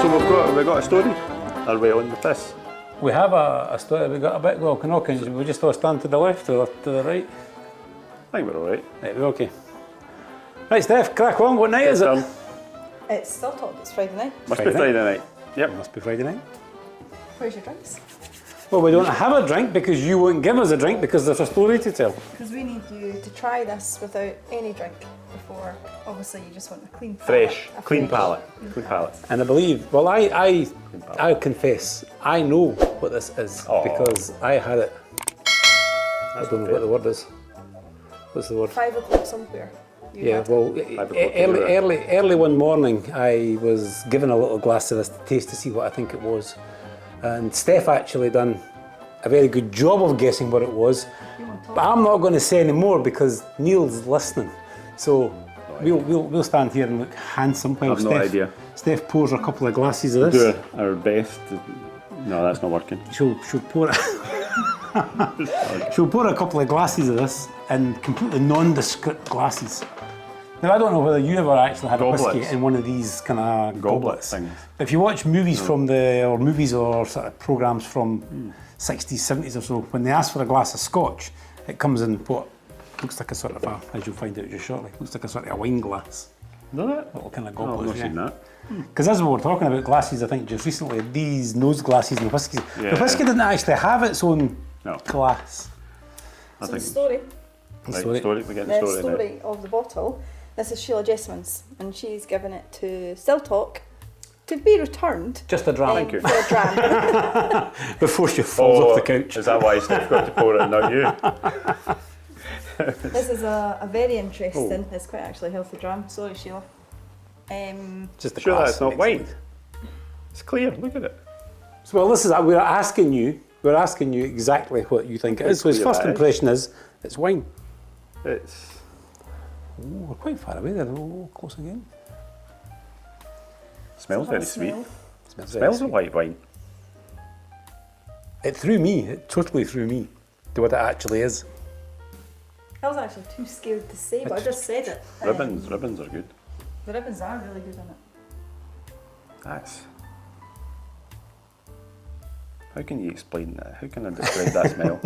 So we've got a story. Are we on with this? We have a story. We got a bit. Well, can we just all stand to the left or to the right? I think we're all right. Right, we're okay. Right, Steph, crack on. What night is it? It's still talk. It's Friday night. Must Friday be Friday night. Yep. Must be Friday night. Where's your drinks? Well, we don't have a drink because you won't give us a drink because there's a story to tell. Because we need you to try this without any drink before. Obviously, you just want a clean Fresh. palate. Clean palate. Clean palate. And I believe, well, I confess, I know what this is Oh. because I had it. I don't know what the word is. What's the word? 5 o'clock somewhere. You Yeah, had. well, 5 o'clock early one morning, I was given a little glass of this to taste to see what I think it was. And Steph actually done a very good job of guessing what it was. But I'm not going to say any more because Neil's listening. So we'll stand here and look handsome while I've no idea. Steph pours a couple of glasses of this. Do our best. No, that's not working. She'll pour she'll pour a couple of glasses of this in completely nondescript glasses. Now I don't know whether you ever actually had a Goblets. whiskey in one of these kind of goblets. things. But if you watch movies movies or sort of programs from 60s, 70s or so, when they ask for a glass of scotch, it comes in what looks like a sort of as you'll find out just shortly, looks like a sort of a wine glass. No, that? Little kind of No, I've goblet. not seen that. Because as we were talking about glasses, I think just recently, these nose glasses and whiskies, the Yeah. whiskey didn't actually have its own No. glass. I So the think. story. Right, Story. story. We're getting The the story now. story of the bottle. This is Sheila Jessamines, and she's given it to Still Talk to be returned. Just a dram. Thank you. For a dram. Before she falls off the couch. Is that why Steph got to pour it and not you? This is a very interesting. It's quite actually a healthy dram. Sorry, Sheila. Just a Sure, glass that's not makes wine. it. It's clear. Look at it. So, well, this is we're asking you exactly what you think it is. So his clear first that is. impression is it's wine. It's. Ooh, we're quite far away there. Oh, close again. Smells very sweet. Smell. Smells Smells very of white wine. sweet. It threw me. It totally threw me to what it actually is. I was actually too scared to say, but I just said it. Ribbons are good. The ribbons are really good in it. That's. How can you explain that? How can I describe that smell?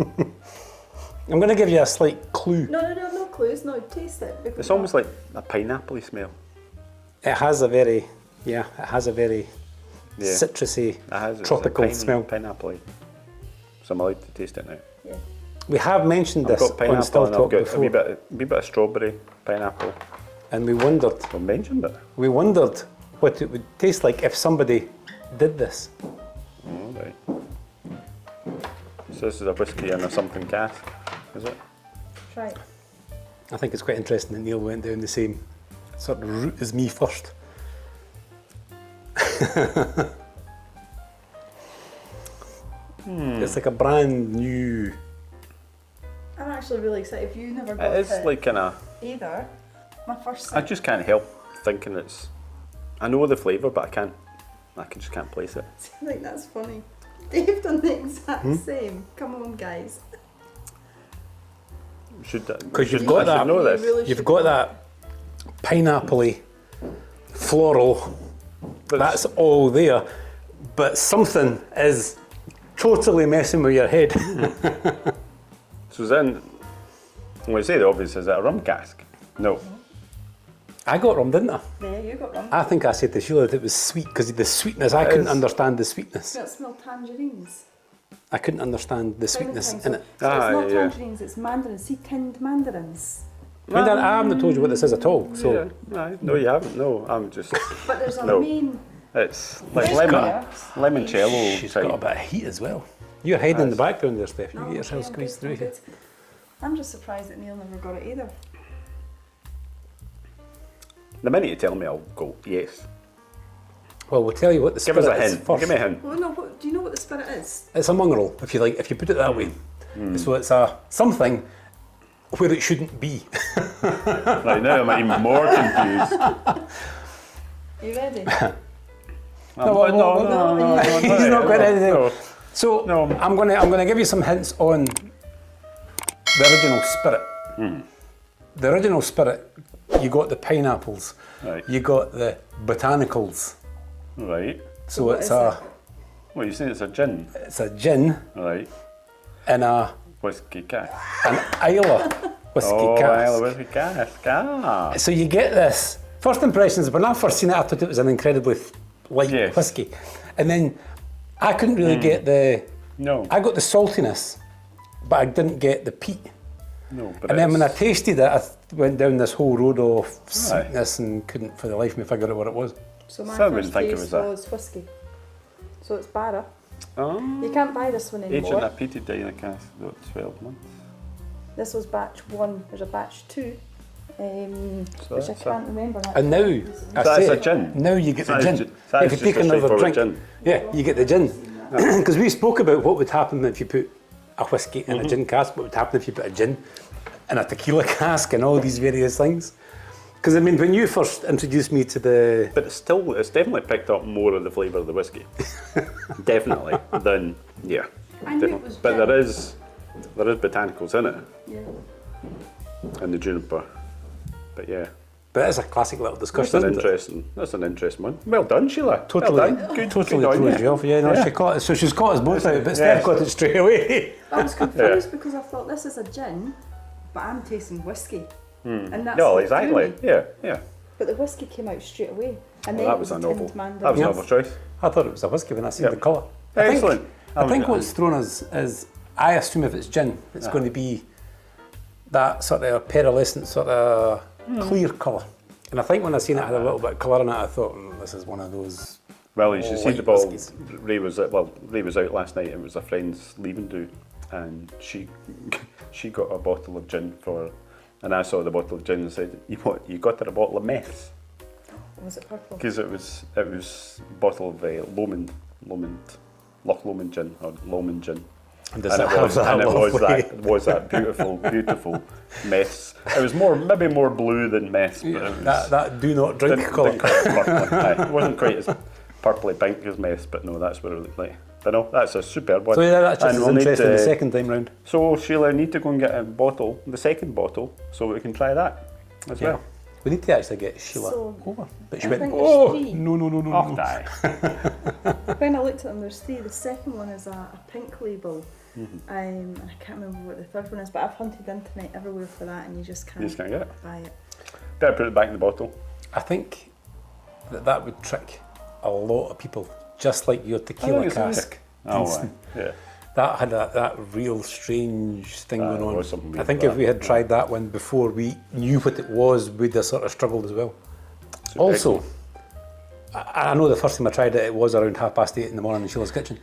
I'm going to give you a slight clue. No clues. No, taste it. because It's almost like a pineapple smell. It has a very, Yeah. citrusy, It has. It's tropical a smell. Pineapple. So I'm allowed to taste it now. Yeah. We have mentioned I've this got on pineapple Still and I've Talk got a before, wee bit of strawberry, pineapple. and we wondered I've mentioned it. what it would taste like if somebody did this. Oh, right. So this is a whiskey in a something cask, is it? Try it. I think it's quite interesting that Neil went down the same sort of route as me first. It's like a brand new. I'm actually really excited. If you never got It is it like either, my first I sip. just can't help thinking it's. I know the flavour, but I just can't place it. I think that's funny. They've done the exact Hmm? same. Come on, guys. Because you've I got should that. know this. You really You've should got know. that pineapple-y, floral. But That's all there, but something is totally messing with your head. So then, when we say the obvious, is it a rum cask? No. I got rum, didn't I? Yeah, you got rum. I think I said to Sheila that it was sweet because of the sweetness. I couldn't is. understand the sweetness. Does it smell tangerines? I couldn't understand the sweetness Valentine's, in so, it. so it's not yeah. tangerines, it's mandarins. See, tinned mandarins. I haven't told you what this is at all. So No, you haven't. No, I'm just. But there's a No. main. It's like There's limoncello she's type. got a bit of heat as well. You're hiding in the background there, Steph. You Oh, get yourself okay, squeezed I'm through here. good. I'm just surprised that Neil never got it either. The minute you tell me, I'll go yes. Well, we'll tell you what the Give spirit us a is hint. first. Give me a hint. Well, no, do you know what the spirit is? It's a mongrel, if you like, if you put it that way. So it's a something where it shouldn't be. Right now, I'm even more confused. Are you ready? No, He's not got anything. No. So No. I'm gonna give you some hints on the original spirit. The original spirit, you got the pineapples, Right. you got the botanicals, Right. So what it's is a Well, you say it's a gin, gin right? in a Whiskey cask. an Islay whiskey Oh, cask. Islay whiskey cask. Ah. So you get this. First impressions, when I first seen it, I thought it was an incredibly light Yes. whiskey. And then I couldn't really get the... No. I got the saltiness, but I didn't get the peat. No, but And then when I it's- tasted it, I went down this whole road of sweetness and couldn't for the life of me figure out what it was. So my So I wouldn't first think it taste was that. was whiskey. So it's Barra. Oh. You can't buy this one Agent anymore. a peated in a cask, about 12 months. This was batch 1. There's a batch 2, So which I that's can't remember. And now, I that's say a it, gin? now you get So the that's gin. ju- so that's If you just take a another straightforward drink, gin. yeah, you get the gin. Because we spoke about what would happen if you put a whiskey in a gin cask, what would happen if you put a gin in a tequila cask and all these various things. Because I mean, when you first introduced me to the... But it's definitely picked up more of the flavour of the whiskey. Definitely. Than, yeah. I knew it was But gin. there is botanicals in it, Yeah. and the juniper. But yeah, But it's a classic little discussion, that's an isn't it? interesting one. Well done, Sheila. Totally, well done. Good, totally good on throws you. you off. Yeah, no, Yeah. she caught it. So she's caught us both out, but Steph Yes. got it straight away. I was confused because I thought this is a gin, but I'm tasting whiskey. And that's No, what exactly. threw me. Yeah, yeah. But the whiskey came out straight away. And Well, then that it was was a a novel. tinned mandarin. That was a Yeah. novel choice. I thought it was a whiskey when I seen Yep. the colour. Excellent. I think what's thrown us is, I assume if it's gin, it's going to be that sort of pearlescent, sort of clear colour. And I think when I seen it had a little bit of colour in it, I thought, this is one of those. Well, you should see White the ball. whiskies. Ray was out last night. It was a friend's leaving do, and she got a bottle of gin for, and I saw the bottle of gin and said, you got her a bottle of meth, Was it purple? because it was a bottle of Loch Lomond gin or Lomond gin. And And it was that beautiful mess. It was maybe more blue than mess, but it was, that do not drink colour. didn't quite purpley. Aye, it wasn't quite as purpley pink as mess, but no, that's what it looked like. But no, that's a superb one. So yeah, that's just And as we'll need interesting the to- second time round. So Sheila, I need to go and get the second bottle, so we can try that as well. We need to actually get Sheila So, over. But she I went, think there's oh, three. no. Oh, die. When I looked at them, there's 3. The second one is a pink label. And I can't remember what the third one is, but I've hunted the internet everywhere for that, and you just can't, You just can't get it. buy it. Better put it back in the bottle. I think that would trick a lot of people, just like your tequila think it's cask. Oh, Instant. aye. Yeah. That had that real strange thing There going was on. something I weird think with if we that, had tried that one before we knew what it was, we'd have sort of struggled as well. So Also, I know the first time I tried it, it was around 8:30 in the morning in Sheila's kitchen.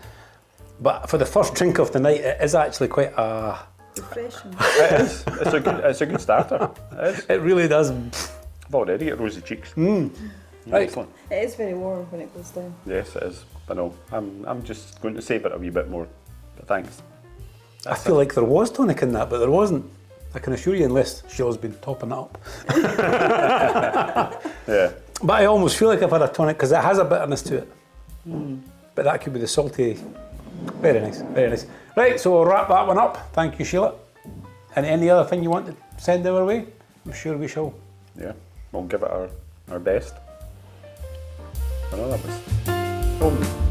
But for the first drink of the night, it is actually quite a... Refreshing. it is. It's a good starter. It is. It really does. I've already got rosy cheeks. Right. Excellent. It is very warm when it goes down. Yes, it is. But no, I'm just going to savour it a wee bit more. But thanks. I feel like there was tonic in that, but there wasn't. I can assure you, unless Sheila's been topping it up. Yeah. But I almost feel like I've had a tonic because it has a bitterness to it. But that could be the salty. Very nice, very nice. Right, so we'll wrap that one up. Thank you, Sheila. And any other thing you want to send our way? I'm sure we shall. Yeah. We'll give it our best. I know that was.